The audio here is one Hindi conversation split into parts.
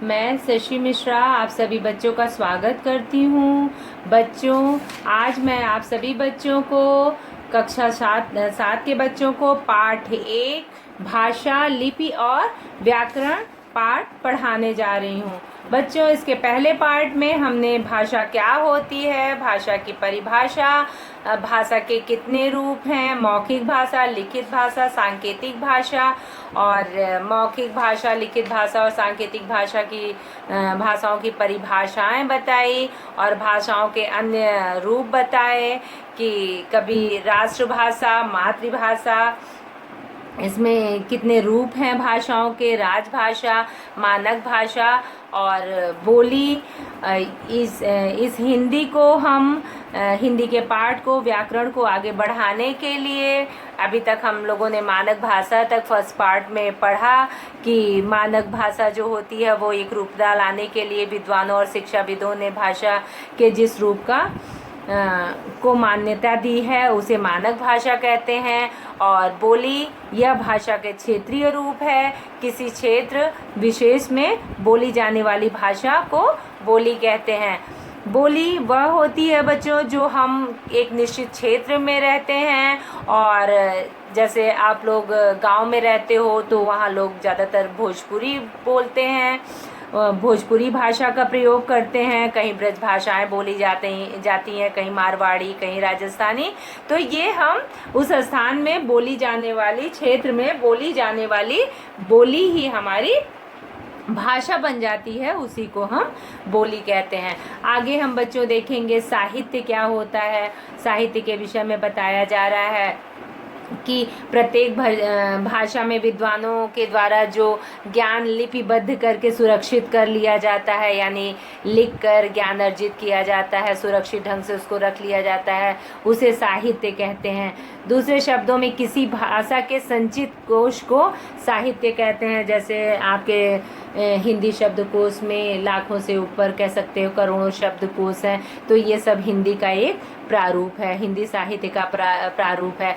मैं शशि मिश्रा आप सभी बच्चों का स्वागत करती हूँ। बच्चों, आज मैं आप सभी बच्चों को कक्षा सात के बच्चों को पाठ 1 भाषा, लिपि और व्याकरण पाठ पढ़ाने जा रही हूँ। बच्चों, इसके पहले पार्ट में हमने भाषा क्या होती है, भाषा की परिभाषा, भाषा के कितने रूप हैं, मौखिक भाषा, लिखित भाषा, सांकेतिक भाषा और मौखिक भाषा, लिखित भाषा और सांकेतिक भाषा की भाषाओं की परिभाषाएं बताई और भाषाओं के अन्य रूप बताए कि कभी राष्ट्रभाषा, मातृभाषा, इसमें कितने रूप हैं भाषाओं के, राजभाषा, मानक भाषा और बोली। इस हिंदी को हम हिंदी के पाठ को, व्याकरण को आगे बढ़ाने के लिए अभी तक हम लोगों ने मानक भाषा तक फर्स्ट पार्ट में पढ़ा कि मानक भाषा जो होती है वो एक रूपता लाने के लिए विद्वानों और शिक्षाविदों ने भाषा के जिस रूप को मान्यता दी है उसे मानक भाषा कहते हैं। और बोली यह भाषा के क्षेत्रीय रूप है, किसी क्षेत्र विशेष में बोली जाने वाली भाषा को बोली कहते हैं। बोली वह होती है बच्चों जो हम एक निश्चित क्षेत्र में रहते हैं, और जैसे आप लोग गांव में रहते हो तो वहाँ लोग ज़्यादातर भोजपुरी बोलते हैं, भोजपुरी भाषा का प्रयोग करते हैं, कहीं ब्रज भाषाएं बोली जाती हैं, कहीं मारवाड़ी, कहीं राजस्थानी। तो ये हम उस स्थान में बोली जाने वाली, क्षेत्र में बोली जाने वाली बोली ही हमारी भाषा बन जाती है, उसी को हम बोली कहते हैं। आगे हम बच्चों देखेंगे साहित्य क्या होता है। साहित्य के विषय में बताया जा रहा है कि प्रत्येक भाषा में विद्वानों के द्वारा जो ज्ञान लिपिबद्ध करके सुरक्षित कर लिया जाता है, यानी लिख कर ज्ञान अर्जित किया जाता है, सुरक्षित ढंग से उसको रख लिया जाता है, उसे साहित्य कहते हैं। दूसरे शब्दों में किसी भाषा के संचित कोश को साहित्य कहते हैं। जैसे आपके हिंदी शब्दकोश में लाखों से ऊपर कह सकते हो, करोड़ों शब्दकोश हैं, तो ये सब हिंदी का एक प्रारूप है, हिंदी साहित्य का प्रारूप है।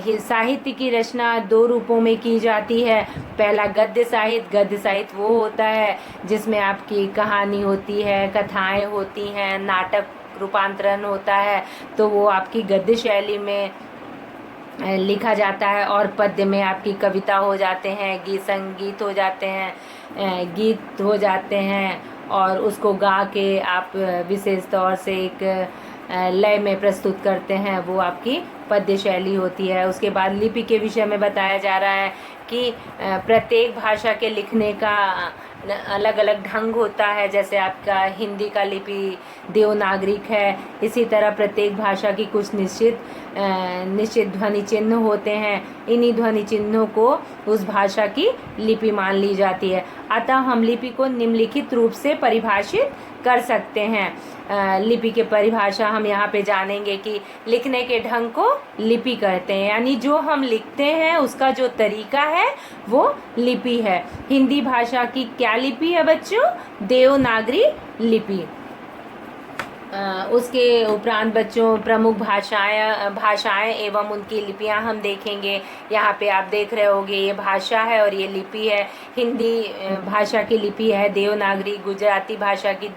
साहित्य की रचना 2 रूपों में की जाती है। पहला गद्य साहित्य। गद्य साहित्य वो होता है जिसमें आपकी कहानी होती है, कथाएं होती हैं, नाटक रूपांतरण होता है, तो वो आपकी गद्य शैली में लिखा जाता है। और पद्य में आपकी कविता हो जाते हैं, संगीत हो जाते हैं, गीत हो जाते हैं, और उसको गा के आप विशेष तौर से एक लय में प्रस्तुत करते हैं, वो आपकी पद्य शैली होती है। उसके बाद लिपि के विषय में बताया जा रहा है कि प्रत्येक भाषा के लिखने का अलग अलग ढंग होता है। जैसे आपका हिंदी का लिपि देवनागरिक है, इसी तरह प्रत्येक भाषा की कुछ निश्चित ध्वनि चिन्ह होते हैं। इन्हीं ध्वनि चिन्हों को उस भाषा की लिपि मान ली जाती है। अतः हम लिपि को निम्नलिखित रूप से परिभाषित कर सकते हैं। लिपि की परिभाषा हम यहाँ पे जानेंगे कि लिखने के ढंग को लिपि कहते हैं, यानी जो हम लिखते हैं उसका जो तरीका है वो लिपि है। हिंदी भाषा की क्या लिपि है बच्चों? देवनागरी लिपि। उसके उपरांत बच्चों प्रमुख भाषाएं एवं उनकी लिपियां हम देखेंगे। यहाँ पे आप देख रहे होंगे ये भाषा है और ये लिपि है। हिंदी भाषा की लिपि है देवनागरी, गुजराती भाषा की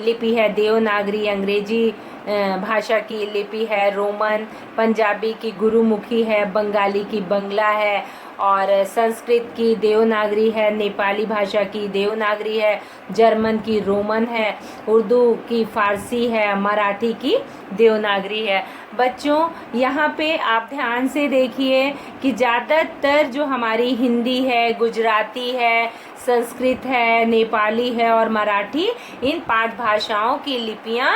लिपि है देवनागरी, अंग्रेजी भाषा की लिपि है रोमन, पंजाबी की गुरुमुखी है, बंगाली की बंगला है, और संस्कृत की देवनागरी है, नेपाली भाषा की देवनागरी है, जर्मन की रोमन है, उर्दू की फारसी है, मराठी की देवनागरी है। बच्चों, यहाँ पे आप ध्यान से देखिए कि ज़्यादातर जो हमारी हिंदी है, गुजराती है, संस्कृत है, नेपाली है और मराठी, इन 5 भाषाओं की लिपियाँ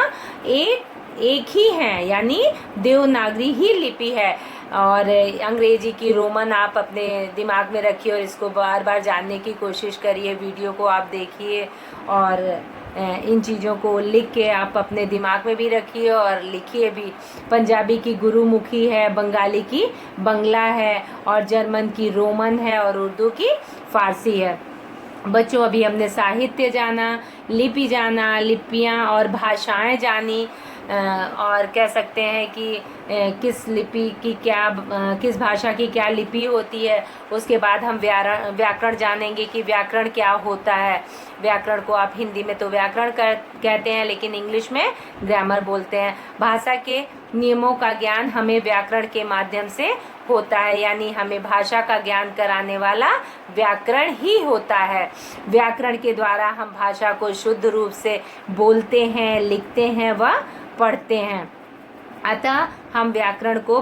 एक ही हैं, यानी देवनागरी ही लिपि है। और अंग्रेजी की रोमन आप अपने दिमाग में रखिए और इसको बार बार जानने की कोशिश करिए। वीडियो को आप देखिए और इन चीज़ों को लिख के आप अपने दिमाग में भी रखिए और लिखिए भी। पंजाबी की गुरुमुखी है, बंगाली की बंगला है, और जर्मन की रोमन है, और उर्दू की फारसी है। बच्चों, अभी हमने साहित्य जाना, लिपि जाना, लिपियाँ और भाषाएं जानी। और कह सकते हैं कि किस लिपि की क्या किस भाषा की क्या लिपि होती है। उसके बाद हम व्याकरण जानेंगे कि व्याकरण क्या होता है। व्याकरण को आप हिंदी में तो व्याकरण कहते हैं, लेकिन इंग्लिश में ग्रामर बोलते हैं। भाषा के नियमों का ज्ञान हमें व्याकरण के माध्यम से होता है, यानी हमें भाषा का ज्ञान कराने वाला व्याकरण ही होता है। व्याकरण के द्वारा हम भाषा को शुद्ध रूप से बोलते हैं, लिखते हैं व पढ़ते हैं। अतः हम व्याकरण को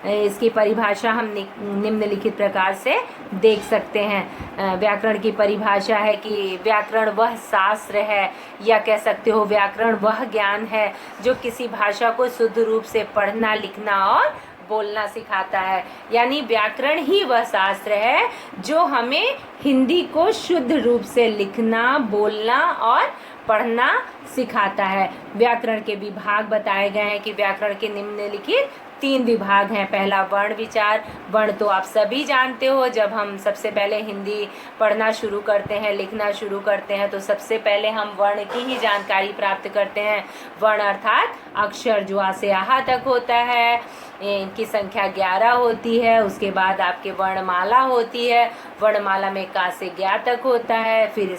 इसकी परिभाषा हम निम्नलिखित प्रकार से देख सकते हैं। व्याकरण की परिभाषा है कि व्याकरण वह शास्त्र है, या कह सकते हो व्याकरण वह ज्ञान है जो किसी भाषा को शुद्ध रूप से पढ़ना, लिखना और बोलना सिखाता है। यानी व्याकरण ही वह शास्त्र है जो हमें हिंदी को शुद्ध रूप से लिखना, बोलना और पढ़ना सिखाता है। व्याकरण के विभाग बताए गए हैं कि व्याकरण के निम्नलिखित 3 विभाग हैं। पहला वर्ण विचार। वर्ण तो आप सभी जानते हो, जब हम सबसे पहले हिंदी पढ़ना शुरू करते हैं, लिखना शुरू करते हैं, तो सबसे पहले हम वर्ण की ही जानकारी प्राप्त करते हैं। वर्ण अर्थात अक्षर जो आ से आहा तक होता है, इनकी संख्या 11 होती है। उसके बाद आपके वर्णमाला होती है। वर्णमाला में का से ज्ञा तक होता है। फिर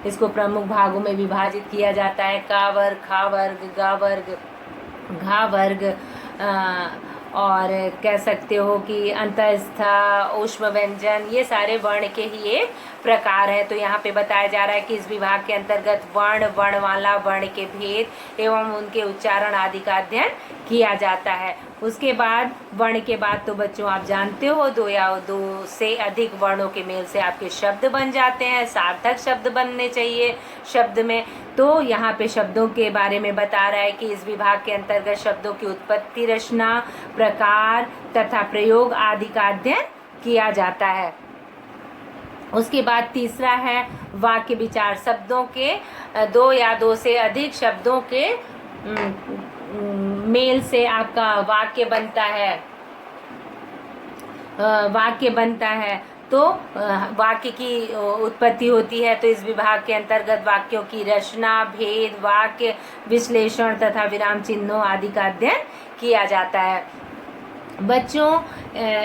इसको प्रमुख भागों में विभाजित किया जाता है। का वर्ग, खा वर्ग, गा वर्ग, घा वर्ग, और कह सकते हो कि अंतस्थ, ऊष्म व्यंजन, ये सारे वर्ण के ही एक प्रकार है। तो यहाँ पे बताया जा रहा है कि इस विभाग के अंतर्गत वर्ण, वर्णमाला, वर्ण के भेद एवं उनके उच्चारण आदि का अध्ययन किया जाता है। उसके बाद वर्ण के बाद तो बच्चों आप जानते हो 2 या 2 से अधिक वर्णों के मेल से आपके शब्द बन जाते हैं। सार्थक शब्द बनने चाहिए शब्द में। तो यहाँ पे शब्दों के बारे में बता रहा है कि इस विभाग के अंतर्गत शब्दों की उत्पत्ति, रचना, प्रकार तथा प्रयोग आदि का अध्ययन किया जाता है। उसके बाद तीसरा है वाक्य विचार। शब्दों के 2 या 2 से अधिक शब्दों के मेल से आपका वाक्य बनता है। वाक्य बनता है तो वाक्य की उत्पत्ति होती है। तो इस विभाग के अंतर्गत वाक्यों की रचना, भेद, वाक्य विश्लेषण तथा विराम चिन्हों आदि का अध्ययन किया जाता है। बच्चों,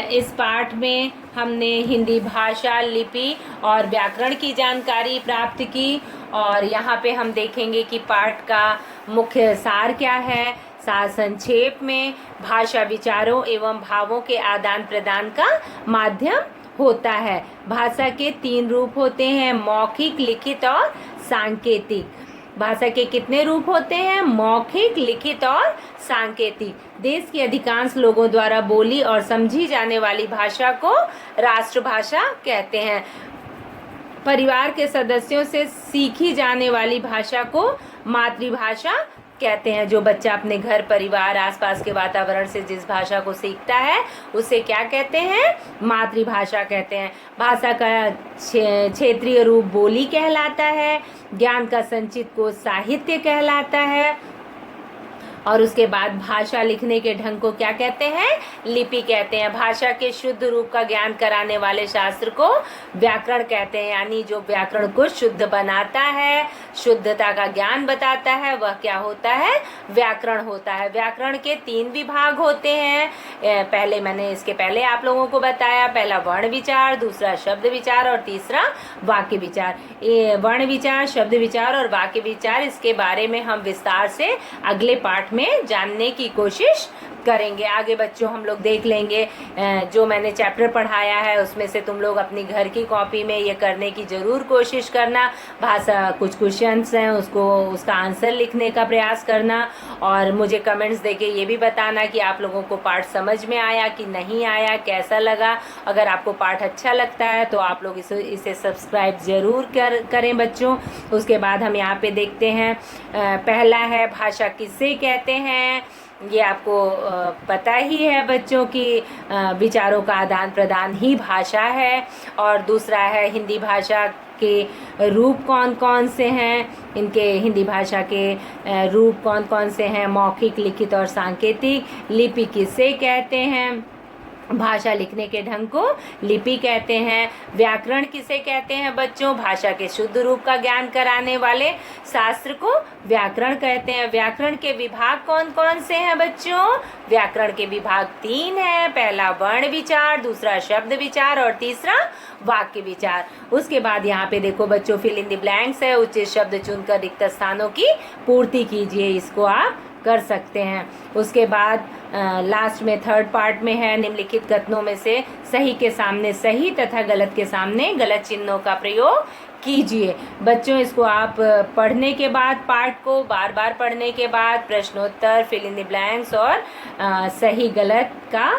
इस पाठ में हमने हिंदी भाषा, लिपि और व्याकरण की जानकारी प्राप्त की, और यहाँ पे हम देखेंगे कि पाठ का मुख्य सार क्या है। सार संक्षेप में भाषा विचारों एवं भावों के आदान प्रदान का माध्यम होता है। भाषा के 3 रूप होते हैं, मौखिक, लिखित और सांकेतिक। भाषा के कितने रूप होते हैं? मौखिक, लिखित और सांकेतिक। देश के अधिकांश लोगों द्वारा बोली और समझी जाने वाली भाषा को राष्ट्रभाषा कहते हैं। परिवार के सदस्यों से सीखी जाने वाली भाषा को मातृभाषा कहते हैं। जो बच्चा अपने घर, परिवार, आसपास के वातावरण से जिस भाषा को सीखता है उसे क्या कहते हैं? मातृभाषा कहते हैं। भाषा का क्षेत्रीय रूप बोली कहलाता है। ज्ञान का संचित को साहित्य कहलाता है। और उसके बाद भाषा लिखने के ढंग को क्या कहते हैं? लिपि कहते हैं। भाषा के शुद्ध रूप का ज्ञान कराने वाले शास्त्र को व्याकरण कहते हैं, यानी जो व्याकरण को शुद्ध बनाता है, शुद्धता का ज्ञान बताता है, वह क्या होता है? व्याकरण होता है। व्याकरण के 3 विभाग होते हैं। मैंने इसके पहले आप लोगों को बताया। पहला वर्ण विचार, दूसरा शब्द विचार और तीसरा वाक्य विचार। वर्ण विचार, शब्द विचार और वाक्य विचार, इसके बारे में हम विस्तार से अगले पाठ में जानने की कोशिश करेंगे। आगे बच्चों हम लोग देख लेंगे। जो मैंने चैप्टर पढ़ाया है उसमें से तुम लोग अपनी घर की कॉपी में ये करने की ज़रूर कोशिश करना। भाषा कुछ क्वेश्चंस हैं, उसका आंसर लिखने का प्रयास करना, और मुझे कमेंट्स देके ये भी बताना कि आप लोगों को पाठ समझ में आया कि नहीं आया, कैसा लगा। अगर आपको पाठ अच्छा लगता है तो आप लोग इसे सब्सक्राइब ज़रूर करें बच्चों। उसके बाद हम यहाँ पे देखते हैं, पहला है भाषा किसे कहते हैं। ये आपको पता ही है बच्चों की विचारों का आदान प्रदान ही भाषा है। और दूसरा है हिंदी भाषा के रूप कौन कौन से हैं। इनके हिंदी भाषा के रूप कौन कौन से हैं? मौखिक, लिखित और सांकेतिक। लिपि किसे कहते हैं? भाषा लिखने के ढंग को लिपि कहते हैं। व्याकरण किसे कहते हैं बच्चों? भाषा के शुद्ध रूप का ज्ञान कराने वाले शास्त्र को व्याकरण कहते हैं। व्याकरण के विभाग कौन कौन से हैं बच्चों? व्याकरण के विभाग 3 हैं। पहला वर्ण विचार, दूसरा शब्द विचार और तीसरा वाक्य विचार। उसके बाद यहाँ पे देखो बच्चों, फिल इन द ब्लैंक्स है। उचित शब्द चुनकर रिक्त स्थानों की पूर्ति कीजिए। इसको आप कर सकते हैं। उसके बाद लास्ट में थर्ड पार्ट में है, निम्नलिखित कथनों में से सही के सामने सही तथा गलत के सामने गलत चिन्हों का प्रयोग कीजिए। बच्चों इसको आप पढ़ने के बाद, पार्ट को बार बार पढ़ने के बाद प्रश्नोत्तर, फिल इन द ब्लैंक्स और सही गलत का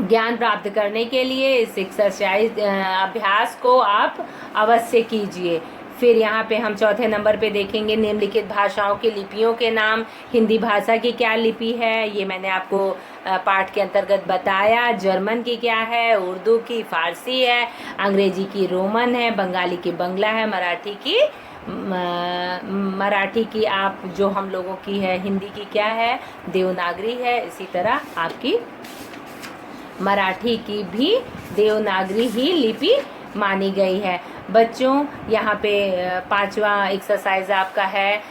ज्ञान प्राप्त करने के लिए इस एक्सरसाइज अभ्यास को आप अवश्य कीजिए। फिर यहाँ पे हम चौथे नंबर पे देखेंगे निम्नलिखित भाषाओं की लिपियों के नाम। हिंदी भाषा की क्या लिपि है, ये मैंने आपको पाठ के अंतर्गत बताया। जर्मन की क्या है, उर्दू की फारसी है, अंग्रेजी की रोमन है, बंगाली की बंगला है, मराठी की आप जो हम लोगों की है, हिंदी की क्या है, देवनागरी है। इसी तरह आपकी मराठी की भी देवनागरी ही लिपि मानी गई है। बच्चों यहाँ पे 5वां एक्सरसाइज आपका है,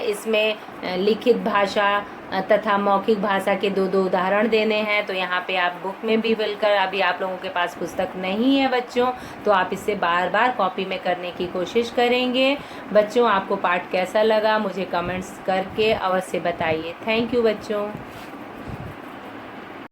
इसमें लिखित भाषा तथा मौखिक भाषा के दो उदाहरण देने हैं। तो यहाँ पे आप बुक में भी मिलकर, अभी आप लोगों के पास पुस्तक नहीं है बच्चों, तो आप इससे बार बार कॉपी में करने की कोशिश करेंगे। बच्चों आपको पाठ कैसा लगा मुझे कमेंट्स करके अवश्य बताइए। थैंक यू बच्चों।